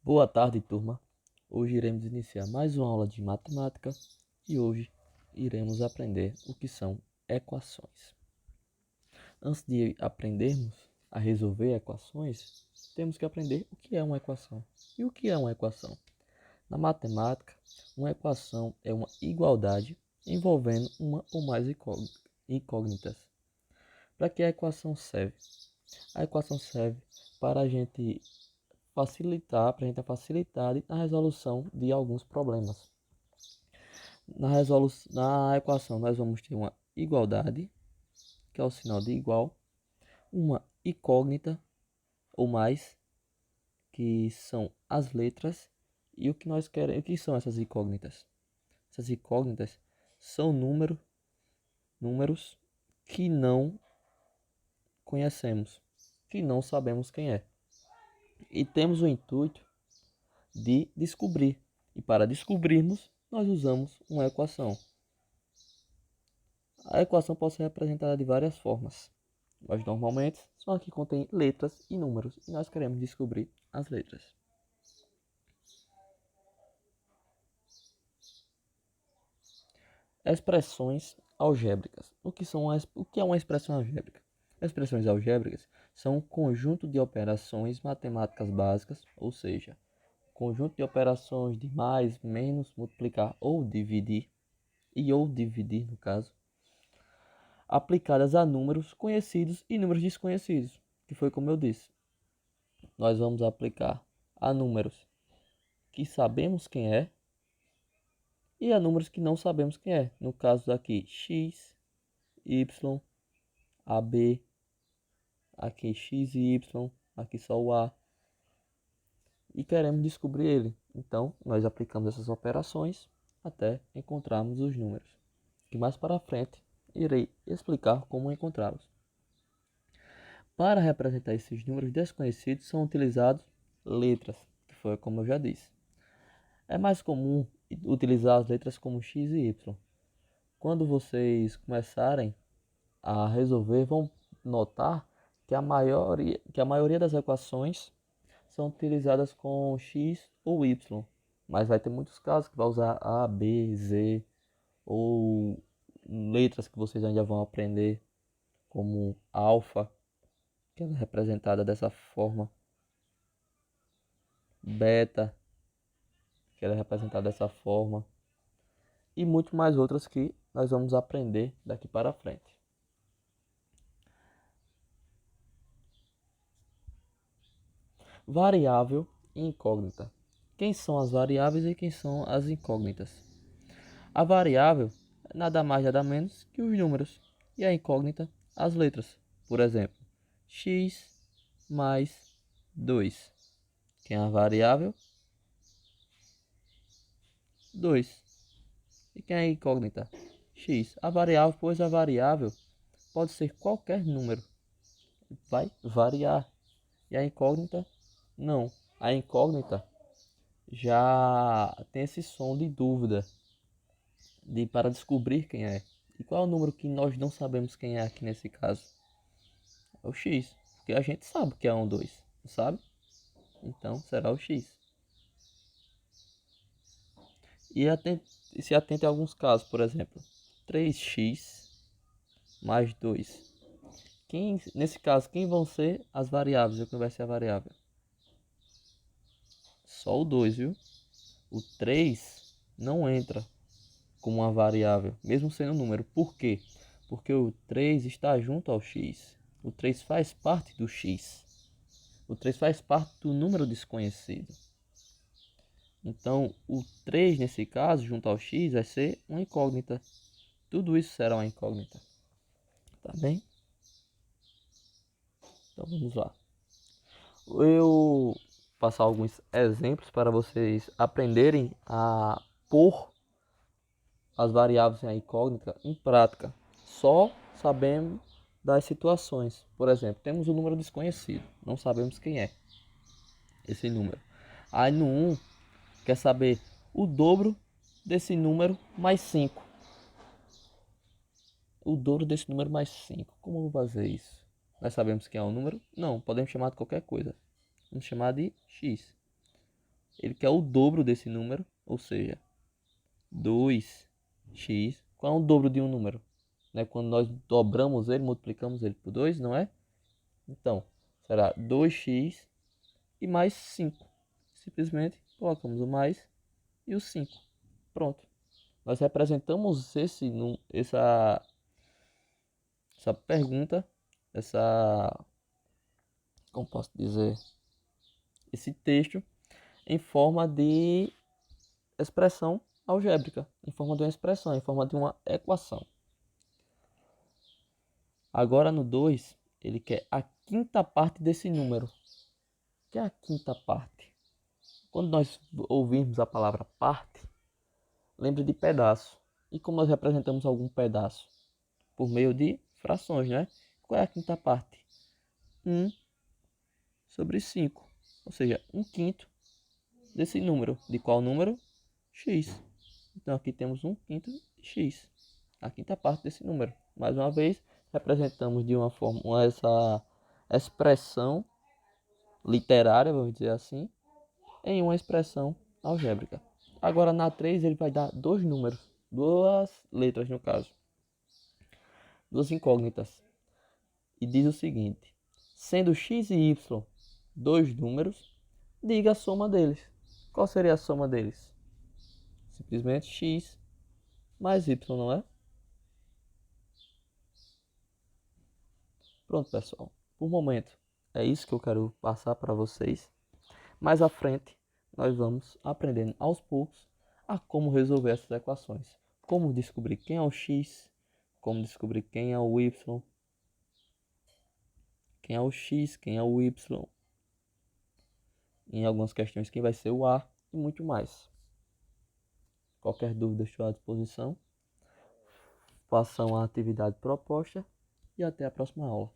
Boa tarde, turma. Hoje iremos iniciar mais uma aula de matemática e hoje iremos aprender o que são equações. Antes de aprendermos a resolver equações, temos que aprender o que é uma equação. E o que é uma equação? Na matemática, uma equação é uma igualdade envolvendo uma ou mais incógnitas. Para que a equação serve? A equação serve para a gente apresentar facilidade na resolução de alguns problemas. Na equação, nós vamos ter uma igualdade, que é o sinal de igual, uma incógnita ou mais, que são as letras, e o que nós queremos, o que são essas incógnitas? Essas incógnitas são números que não conhecemos, que não sabemos quem é. E temos o intuito de descobrir. E para descobrirmos, nós usamos uma equação. A equação pode ser representada de várias formas, mas normalmente são aqui que contém letras e números e nós queremos descobrir as letras. Expressões algébricas. O que é uma expressão algébrica? Expressões algébricas são um conjunto de operações matemáticas básicas, ou seja, conjunto de operações de mais, menos, multiplicar ou dividir, ou dividir no caso, aplicadas a números conhecidos e números desconhecidos, que foi como eu disse. Nós vamos aplicar a números que sabemos quem é e a números que não sabemos quem é. No caso daqui, x, y, ab, aqui x e y, aqui só o a. E queremos descobrir ele. Então, nós aplicamos essas operações até encontrarmos os números, que mais para frente irei explicar como encontrá-los. Para representar esses números desconhecidos são utilizados letras, que foi como eu já disse. É mais comum utilizar as letras como x e y. Quando vocês começarem a resolver, vão notar que a maioria das equações são utilizadas com x ou y, mas vai ter muitos casos que vai usar a, b, z ou letras que vocês ainda vão aprender, como alfa, que é representada dessa forma, beta, que é representada dessa forma, e muito mais outras que nós vamos aprender daqui para frente. Variável e incógnita. Quem são as variáveis e quem são as incógnitas? A variável é nada mais nada menos que os números e a incógnita as letras. Por exemplo, x mais 2. Quem é a variável? 2. E quem é a incógnita? X. A variável, pois a variável pode ser qualquer número. Vai variar. E a incógnita? Não. A incógnita já tem esse som de dúvida para descobrir quem é. E qual é o número que nós não sabemos quem é aqui nesse caso? É o x. Porque a gente sabe que é 1, 2. Não sabe? Então será o x. E se atente a alguns casos, por exemplo, 3x mais 2. Nesse caso, quem vão ser as variáveis? O que vai ser a variável? Só o 2, viu? O 3 não entra como uma variável, mesmo sendo um número. Por quê? Porque o 3 está junto ao x. O 3 faz parte do x. O 3 faz parte do número desconhecido. Então, o 3 nesse caso, junto ao x, vai ser uma incógnita. Tudo isso será uma incógnita. Tá bem? Então, vamos lá. Eu passar alguns exemplos para vocês aprenderem a pôr as variáveis em incógnita em prática. Só sabemos das situações. Por exemplo, temos um número desconhecido, não sabemos quem é esse número. Aí no 1, quer saber o dobro desse número mais 5. O dobro desse número mais 5. Como eu vou fazer isso? Nós sabemos quem é o número? Não, podemos chamar de qualquer coisa. Vamos chamar de x. ele quer o dobro desse número, ou seja, 2x. Qual é o dobro de um número? Né? Quando nós dobramos ele, multiplicamos ele por 2, não é? Então, será 2x e mais 5. Simplesmente colocamos o mais e o 5. Pronto. Nós representamos essa pergunta, como posso dizer, esse texto em forma de expressão algébrica, em forma de uma expressão, em forma de uma equação. Agora no 2, ele quer a quinta parte desse número. O que é a quinta parte? Quando nós ouvirmos a palavra parte, lembre de pedaço. E como nós representamos algum pedaço? Por meio de frações, né? Qual é a quinta parte? 1 sobre 5. Ou seja, 1/5 desse número. De qual número? X. Então aqui temos 1/5 de x. A quinta parte desse número. Mais uma vez, representamos de uma forma essa expressão literária, vamos dizer assim, em uma expressão algébrica. Agora na 3 ele vai dar dois números, duas letras no caso, duas incógnitas. E diz o seguinte: sendo x e y dois números, diga a soma deles. Qual seria a soma deles? Simplesmente x mais y, não é? Pronto, pessoal. Por momento, é isso que eu quero passar para vocês. Mais à frente, nós vamos aprendendo aos poucos a como resolver essas equações. Como descobrir quem é o x, como descobrir quem é o y, quem é o x, quem é o y, em algumas questões quem vai ser o a e muito mais. Qualquer dúvida estou à disposição. Façam a atividade proposta e até a próxima aula.